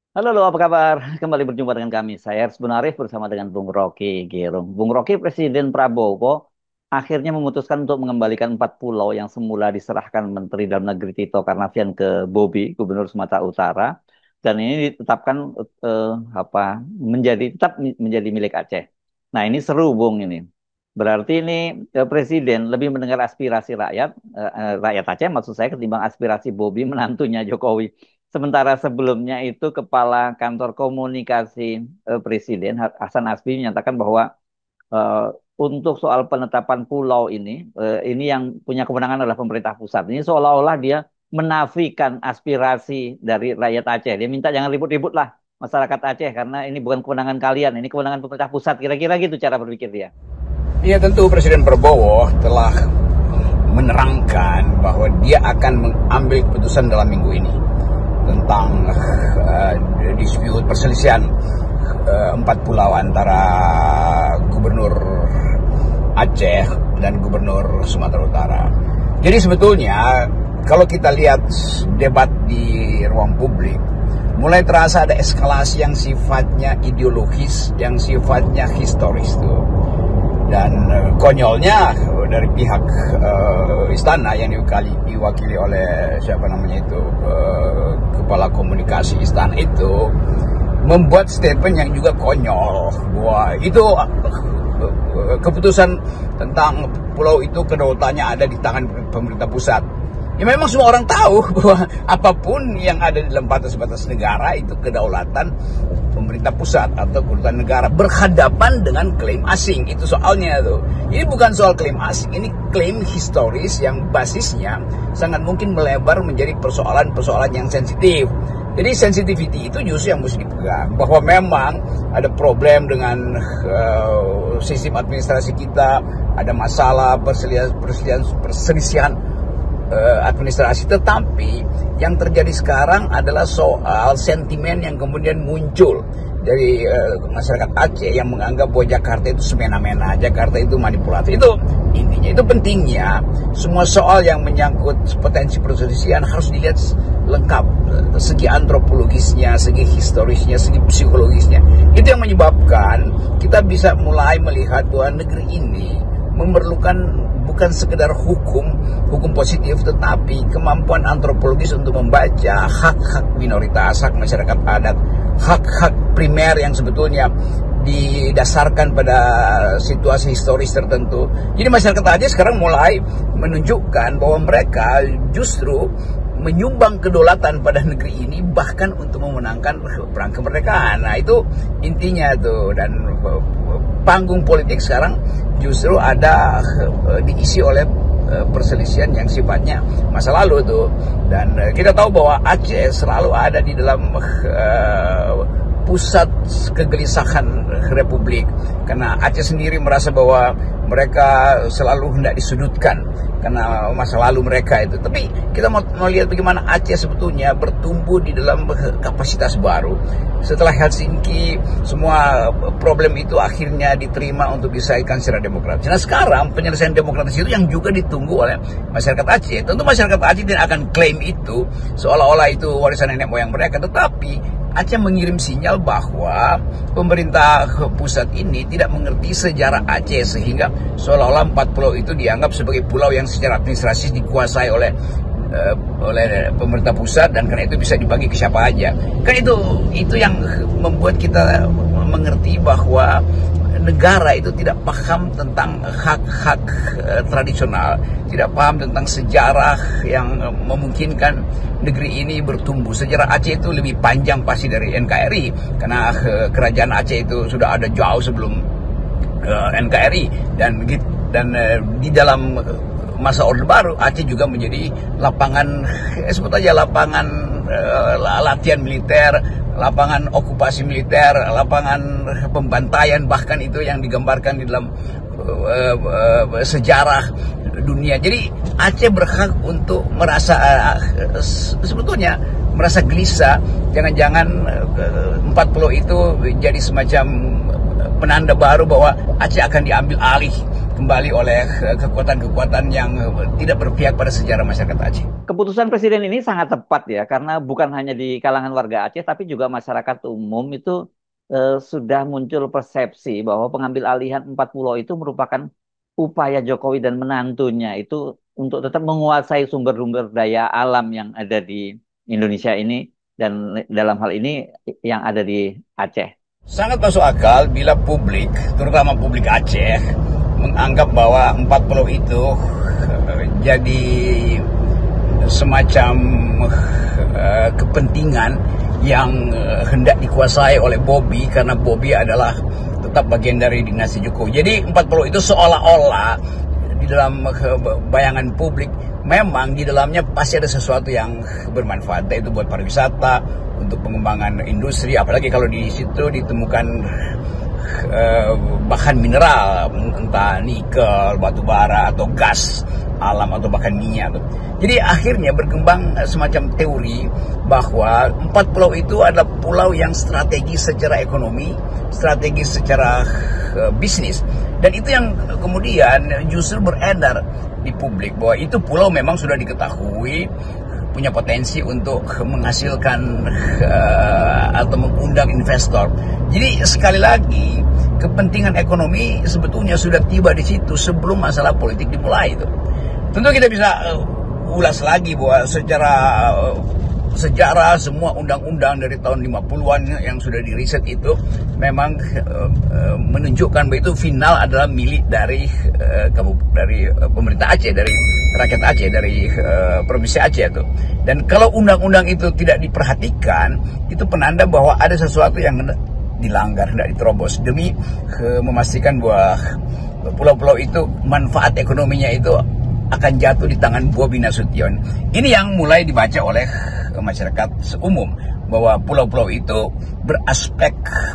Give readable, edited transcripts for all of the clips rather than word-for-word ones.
Halo, apa kabar? Kembali berjumpa dengan kami. Saya Ersbun Arif bersama dengan Bung Rocky Gerung. Bung Rocky, Presiden Prabowo akhirnya memutuskan untuk mengembalikan 4 pulau yang semula diserahkan Menteri Dalam Negeri Tito Karnavian ke Bobi, Gubernur Sumatera Utara, dan ini ditetapkan apa tetap menjadi milik Aceh. Nah, ini seru, Bung ini. Berarti ini Presiden lebih mendengar aspirasi rakyat Aceh maksud saya ketimbang aspirasi Bobi menantunya Jokowi. Sementara sebelumnya itu Kepala Kantor Komunikasi Presiden Hasan Asbi menyatakan bahwa eh, untuk soal penetapan pulau ini yang punya kewenangan adalah pemerintah pusat. Ini seolah-olah dia menafikan aspirasi dari rakyat Aceh. Dia minta jangan ribut-ribut lah masyarakat Aceh karena ini bukan kewenangan kalian, ini kewenangan pemerintah pusat. Kira-kira gitu cara berpikir dia. Ya tentu Presiden Prabowo telah menerangkan bahwa dia akan mengambil keputusan dalam minggu ini tentang dispute perselisihan 4 pulau antara Gubernur Aceh dan Gubernur Sumatera Utara. Jadi sebetulnya kalau kita lihat debat di ruang publik, mulai terasa ada eskalasi yang sifatnya ideologis, yang sifatnya historis tuh. Dan konyolnya dari pihak istana yang diwakili oleh siapa namanya itu kepala komunikasi istana itu membuat statement yang juga konyol bahwa itu keputusan tentang pulau itu kedaulatannya ada di tangan pemerintah pusat. Ya memang semua orang tahu bahwa apapun yang ada di dalam batas-batas negara itu kedaulatan pemerintah pusat atau kedaulatan negara berhadapan dengan klaim asing. Itu soalnya tuh. Ini bukan soal klaim asing, ini klaim historis yang basisnya sangat mungkin melebar menjadi persoalan-persoalan yang sensitif. Jadi sensitivity itu justru yang mesti dipegang. Bahwa memang ada problem dengan sistem administrasi kita, ada masalah perselisihan administrasi, tetapi yang terjadi sekarang adalah soal sentimen yang kemudian muncul dari masyarakat Aceh yang menganggap bahwa Jakarta itu semena-mena, Jakarta itu manipulatif. Itu intinya, itu pentingnya semua soal yang menyangkut potensi perselisihan harus dilihat lengkap, segi antropologisnya, segi historisnya, segi psikologisnya. Itu yang menyebabkan kita bisa mulai melihat bahwa negeri ini memerlukan bukan sekedar hukum positif, tetapi kemampuan antropologis untuk membaca hak-hak minoritas, hak masyarakat adat, hak-hak primer yang sebetulnya didasarkan pada situasi historis tertentu. Jadi masyarakat Aceh sekarang mulai menunjukkan bahwa mereka justru menyumbang kedaulatan pada negeri ini bahkan untuk memenangkan perang kemerdekaan. Nah itu intinya tuh. Dan panggung politik sekarang justru ada diisi oleh perselisihan yang sifatnya masa lalu tuh. Dan kita tahu bahwa Aceh selalu ada di dalam pusat kegelisahan Republik, karena Aceh sendiri merasa bahwa mereka selalu hendak disudutkan karena masa lalu mereka itu. Tapi kita mau lihat bagaimana Aceh sebetulnya bertumbuh di dalam kapasitas baru. Setelah Helsinki, semua problem itu akhirnya diterima untuk diselesaikan secara demokratis. Nah sekarang penyelesaian demokratis itu yang juga ditunggu oleh masyarakat Aceh. Tentu masyarakat Aceh tidak akan klaim itu seolah-olah itu warisan nenek moyang mereka, tetapi Aceh mengirim sinyal bahwa pemerintah pusat ini tidak mengerti sejarah Aceh, sehingga seolah-olah 4 pulau itu dianggap sebagai pulau yang secara administrasi dikuasai oleh pemerintah pusat, dan karena itu bisa dibagi ke siapa aja. Kan itu yang membuat kita mengerti bahwa negara itu tidak paham tentang hak-hak tradisional, tidak paham tentang sejarah yang memungkinkan negeri ini bertumbuh. Sejarah Aceh itu lebih panjang pasti dari NKRI, karena kerajaan Aceh itu sudah ada jauh sebelum NKRI, dan di dalam masa Orde Baru Aceh juga menjadi lapangan sebut aja lapangan latihan militer, lapangan okupasi militer, lapangan pembantaian, bahkan itu yang digambarkan di dalam sejarah dunia. Jadi Aceh berhak untuk merasa sebetulnya merasa gelisah, jangan-jangan 4 pulau itu jadi semacam penanda baru bahwa Aceh akan diambil alih kembali oleh kekuatan-kekuatan yang tidak berpihak pada sejarah masyarakat Aceh. Keputusan Presiden ini sangat tepat ya, karena bukan hanya di kalangan warga Aceh, tapi juga masyarakat umum itu sudah muncul persepsi bahwa pengambil alihan 4 pulau itu merupakan upaya Jokowi dan menantunya itu untuk tetap menguasai sumber-sumber daya alam yang ada di Indonesia ini, dan dalam hal ini yang ada di Aceh. Sangat masuk akal bila publik, terutama publik Aceh, menganggap bahwa 4 pulau itu jadi semacam kepentingan yang hendak dikuasai oleh Bobby, karena Bobby adalah tetap bagian dari dinasti Jokowi. Jadi 4 pulau itu seolah-olah di dalam bayangan publik memang di dalamnya pasti ada sesuatu yang bermanfaat, yaitu buat pariwisata, untuk pengembangan industri, apalagi kalau di situ ditemukan bahan mineral, entah nikel, batu bara, atau gas alam, atau bahkan minyak. Jadi akhirnya berkembang semacam teori bahwa 4 pulau itu adalah pulau yang strategis secara ekonomi, strategis secara bisnis, dan itu yang kemudian justru beredar di publik bahwa itu pulau memang sudah diketahui punya potensi untuk menghasilkan atau mengundang investor. Jadi sekali lagi kepentingan ekonomi sebetulnya sudah tiba di situ sebelum masalah politik dimulai itu. Tentu kita bisa ulas lagi bahwa secara sejarah semua undang-undang dari tahun 50-an yang sudah diriset itu memang menunjukkan bahwa itu final adalah milik dari pemerintah Aceh, dari rakyat Aceh, dari provinsi Aceh itu. Dan kalau undang-undang itu tidak diperhatikan, itu penanda bahwa ada sesuatu yang dilanggar, hendak diterobos demi memastikan bahwa pulau-pulau itu manfaat ekonominya itu akan jatuh di tangan Bobi Nasution. Ini yang mulai dibaca oleh masyarakat umum, bahwa pulau-pulau itu beraspek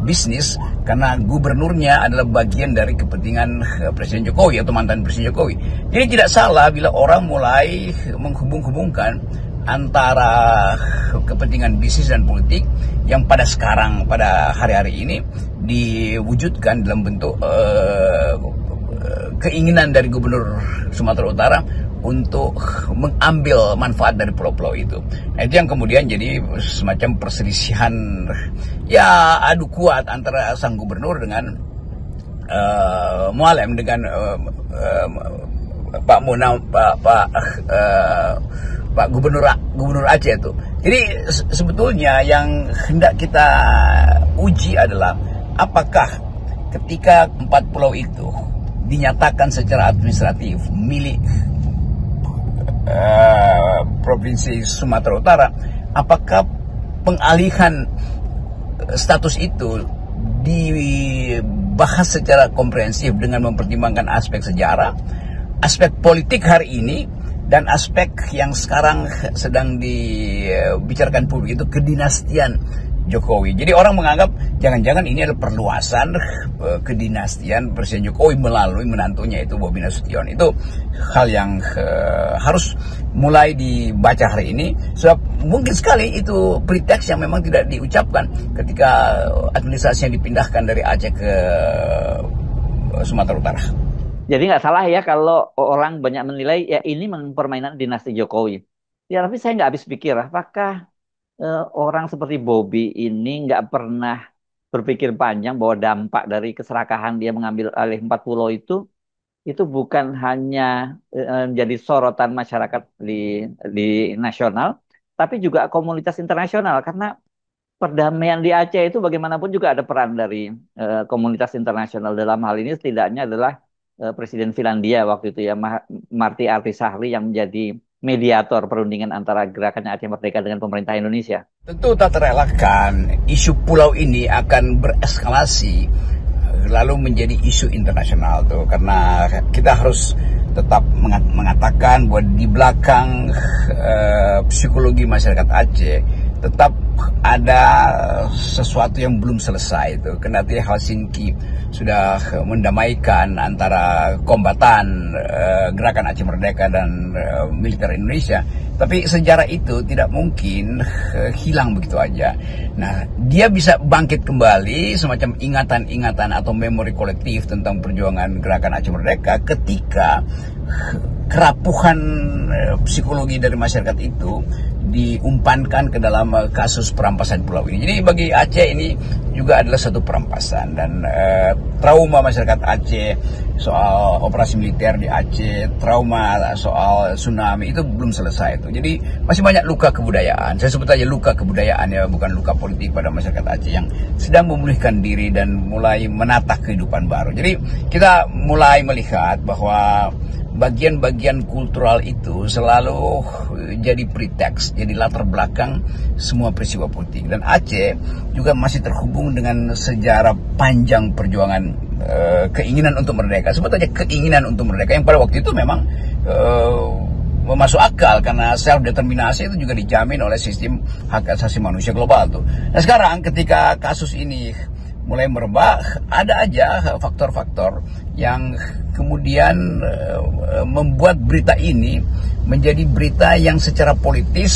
bisnis karena gubernurnya adalah bagian dari kepentingan Presiden Jokowi atau mantan Presiden Jokowi. Jadi tidak salah bila orang mulai menghubung-hubungkan antara kepentingan bisnis dan politik yang pada sekarang, pada hari-hari ini diwujudkan dalam bentuk keinginan dari Gubernur Sumatera Utara untuk mengambil manfaat dari pulau-pulau itu. Nah, itu yang kemudian jadi semacam perselisihan, ya adu kuat antara sang gubernur dengan Mualem, dengan Pak Munam, Pak Gubernur Aceh itu. Jadi sebetulnya yang hendak kita uji adalah apakah ketika 4 pulau itu dinyatakan secara administratif milik Provinsi Sumatera Utara, apakah pengalihan status itu dibahas secara komprehensif dengan mempertimbangkan aspek sejarah, aspek politik hari ini, dan aspek yang sekarang sedang dibicarakan publik, itu kedinastian Jokowi. Jadi orang menganggap jangan-jangan ini adalah perluasan kedinastian Presiden Jokowi melalui menantunya itu Bobi Nasution. Itu hal yang harus mulai dibaca hari ini, sebab mungkin sekali itu preteks yang memang tidak diucapkan ketika administrasinya dipindahkan dari Aceh ke Sumatera Utara. Jadi nggak salah ya kalau orang banyak menilai ya ini memang permainan dinasti Jokowi. Ya tapi saya nggak habis pikir apakah orang seperti Bobi ini nggak pernah berpikir panjang bahwa dampak dari keserakahan dia mengambil alih 4 pulau itu bukan hanya menjadi sorotan masyarakat di nasional, tapi juga komunitas internasional, karena perdamaian di Aceh itu bagaimanapun juga ada peran dari komunitas internasional. Dalam hal ini setidaknya adalah Presiden Finlandia waktu itu ya, Marty Ahtisaari, yang menjadi mediator perundingan antara gerakannya Aceh Merdeka dengan pemerintah Indonesia. Tentu tak terelakkan isu pulau ini akan bereskalasi lalu menjadi isu internasional tuh, karena kita harus tetap mengatakan bahwa di belakang psikologi masyarakat Aceh tetap ada sesuatu yang belum selesai itu. Kendati Helsinki sudah mendamaikan antara kombatan gerakan Aceh Merdeka dan militer Indonesia, tapi sejarah itu tidak mungkin hilang begitu aja. Nah, dia bisa bangkit kembali semacam ingatan-ingatan atau memori kolektif tentang perjuangan gerakan Aceh Merdeka ketika kerapuhan psikologi dari masyarakat itu diumpankan ke dalam kasus perampasan pulau ini. Jadi bagi Aceh ini juga adalah satu perampasan, dan trauma masyarakat Aceh soal operasi militer di Aceh, trauma soal tsunami itu belum selesai itu. Jadi masih banyak luka kebudayaan. Saya sebut aja luka kebudayaan ya, bukan luka politik pada masyarakat Aceh yang sedang memulihkan diri dan mulai menata kehidupan baru. Jadi kita mulai melihat bahwa bagian-bagian kultural itu selalu jadi pretext, jadi latar belakang semua peristiwa politik. Dan Aceh juga masih terhubung dengan sejarah panjang perjuangan keinginan untuk merdeka. Sebut aja keinginan untuk merdeka yang pada waktu itu memang masuk akal karena self-determinasi itu juga dijamin oleh sistem hak asasi manusia global tuh. Nah sekarang ketika kasus ini mulai merebak, ada aja faktor-faktor yang kemudian membuat berita ini menjadi berita yang secara politis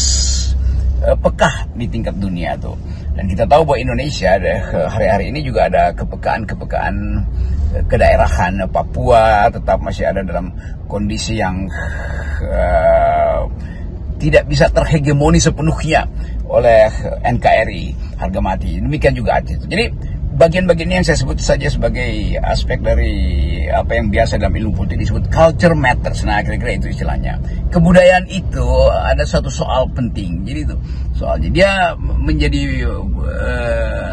pekah di tingkat dunia tuh. Dan kita tahu bahwa Indonesia hari-hari ini juga ada kepekaan-kepekaan kedaerahan. Papua tetap masih ada dalam kondisi yang tidak bisa terhegemoni sepenuhnya oleh NKRI, harga mati. Demikian juga Aceh itu. Jadi bagian-bagian ini yang saya sebut saja sebagai aspek dari apa yang biasa dalam ilmu politik disebut culture matters. Nah, kira-kira itu istilahnya. Kebudayaan itu ada satu soal penting. Jadi itu soalnya dia menjadi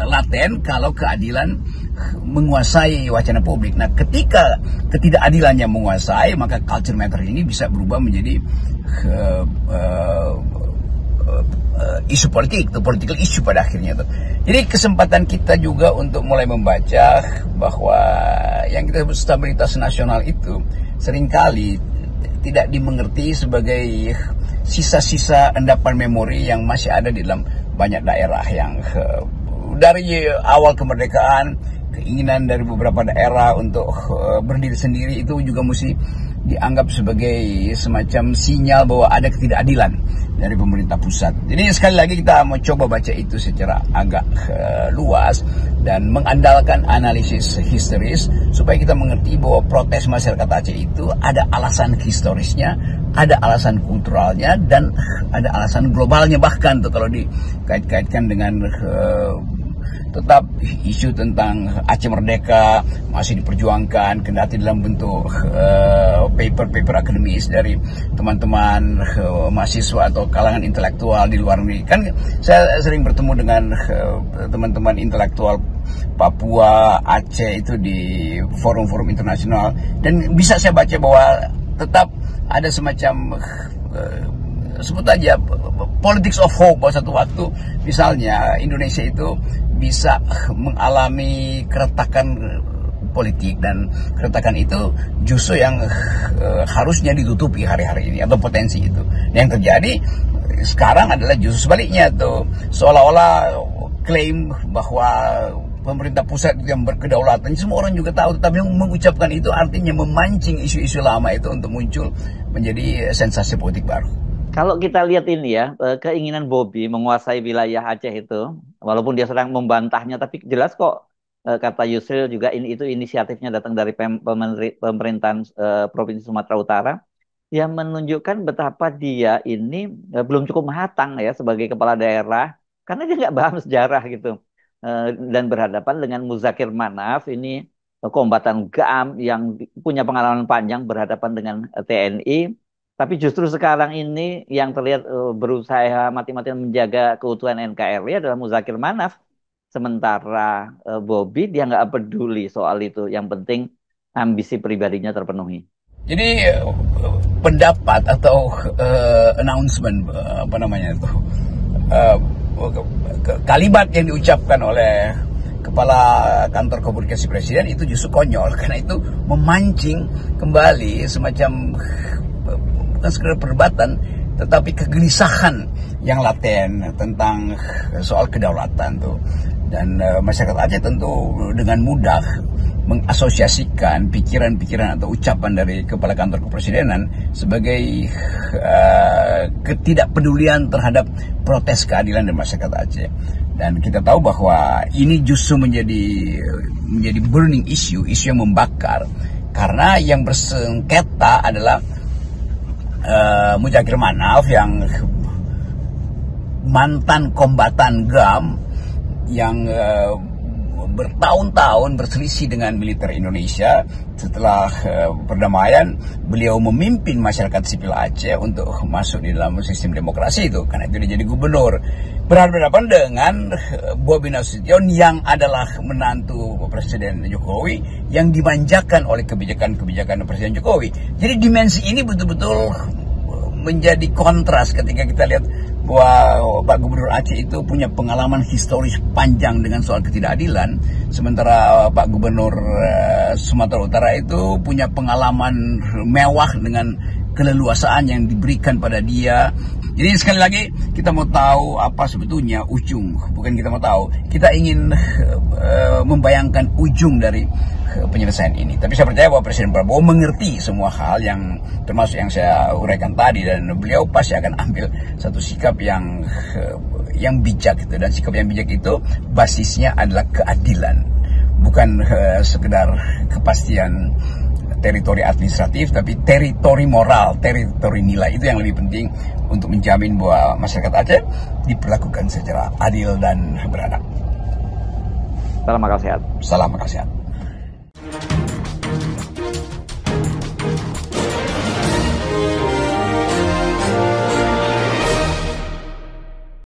laten kalau keadilan menguasai wacana publik. Nah, ketika ketidakadilannya menguasai, maka culture matter ini bisa berubah menjadi isu politik, political issue pada akhirnya tuh. Jadi kesempatan kita juga untuk mulai membaca bahwa yang kita sebut stabilitas nasional itu seringkali tidak dimengerti sebagai sisa-sisa endapan memori yang masih ada di dalam banyak daerah yang dari awal kemerdekaan, keinginan dari beberapa daerah untuk berdiri sendiri itu juga mesti dianggap sebagai semacam sinyal bahwa ada ketidakadilan dari pemerintah pusat. Jadi sekali lagi kita mau coba baca itu secara agak luas dan mengandalkan analisis historis supaya kita mengerti bahwa protes masyarakat Aceh itu ada alasan historisnya, ada alasan kulturalnya, dan ada alasan globalnya bahkan tuh kalau dikait-kaitkan dengan tetap isu tentang Aceh Merdeka masih diperjuangkan kendati dalam bentuk paper-paper akademis dari teman-teman mahasiswa atau kalangan intelektual di luar negeri. Kan saya sering bertemu dengan teman-teman intelektual Papua, Aceh itu di forum-forum internasional, dan bisa saya baca bahwa tetap ada semacam sebut aja politics of hope bahwa satu waktu misalnya Indonesia itu bisa mengalami keretakan politik, dan keretakan itu justru yang harusnya ditutupi hari-hari ini atau potensi itu. Yang terjadi sekarang adalah justru sebaliknya tuh, seolah-olah klaim bahwa pemerintah pusat yang berkedaulatan, semua orang juga tahu, tetapi mengucapkan itu artinya memancing isu-isu lama itu untuk muncul menjadi sensasi politik baru. Kalau kita lihat ini ya, keinginan Bobby menguasai wilayah Aceh itu, walaupun dia sedang membantahnya, tapi jelas kok kata Yusril juga itu inisiatifnya datang dari pemerintahan Provinsi Sumatera Utara, yang menunjukkan betapa dia ini belum cukup matang ya sebagai kepala daerah, karena dia nggak paham sejarah gitu. Dan berhadapan dengan Muzakir Manaf, ini kombatan GAM yang punya pengalaman panjang berhadapan dengan TNI. Tapi justru sekarang ini yang terlihat berusaha mati-matian menjaga keutuhan NKRI adalah Muzakir Manaf. Sementara Bobby dia nggak peduli soal itu. Yang penting ambisi pribadinya terpenuhi. Jadi pendapat atau announcement apa namanya itu kalimat yang diucapkan oleh Kepala Kantor Komunikasi Presiden itu justru konyol, karena itu memancing kembali semacam bukan sekedar perdebatan, tetapi kegelisahan yang laten tentang soal kedaulatan tuh. Dan masyarakat Aceh tentu dengan mudah mengasosiasikan pikiran-pikiran atau ucapan dari Kepala Kantor Kepresidenan sebagai ketidakpedulian terhadap protes keadilan dari masyarakat Aceh. Dan kita tahu bahwa ini justru menjadi burning issue yang membakar, karena yang bersengketa adalah Mujahir Manaf yang mantan kombatan GAM yang bertahun-tahun berselisih dengan militer Indonesia. Setelah perdamaian, beliau memimpin masyarakat sipil Aceh untuk masuk di dalam sistem demokrasi itu, karena itu dia jadi gubernur. Berhadapan dengan Bobi Nasution yang adalah menantu Presiden Jokowi yang dimanjakan oleh kebijakan-kebijakan Presiden Jokowi. Jadi dimensi ini betul-betul menjadi kontras ketika kita lihat bahwa Pak Gubernur Aceh itu punya pengalaman historis panjang dengan soal ketidakadilan, sementara Pak Gubernur Sumatera Utara itu punya pengalaman mewah dengan keleluasaan yang diberikan pada dia. Jadi sekali lagi kita mau tahu apa sebetulnya ujung, bukan kita mau tahu, kita ingin membayangkan ujung dari penyelesaian ini. Tapi saya percaya bahwa Presiden Prabowo mengerti semua hal yang termasuk yang saya uraikan tadi, dan beliau pasti akan ambil satu sikap yang bijak gitu. Dan sikap yang bijak itu basisnya adalah keadilan, bukan sekedar kepastian teritori administratif, tapi teritori moral, teritori nilai. Itu yang lebih penting untuk menjamin bahwa masyarakat Aceh diperlakukan secara adil dan beradab. Salam akal sehat. Salam akal sehat.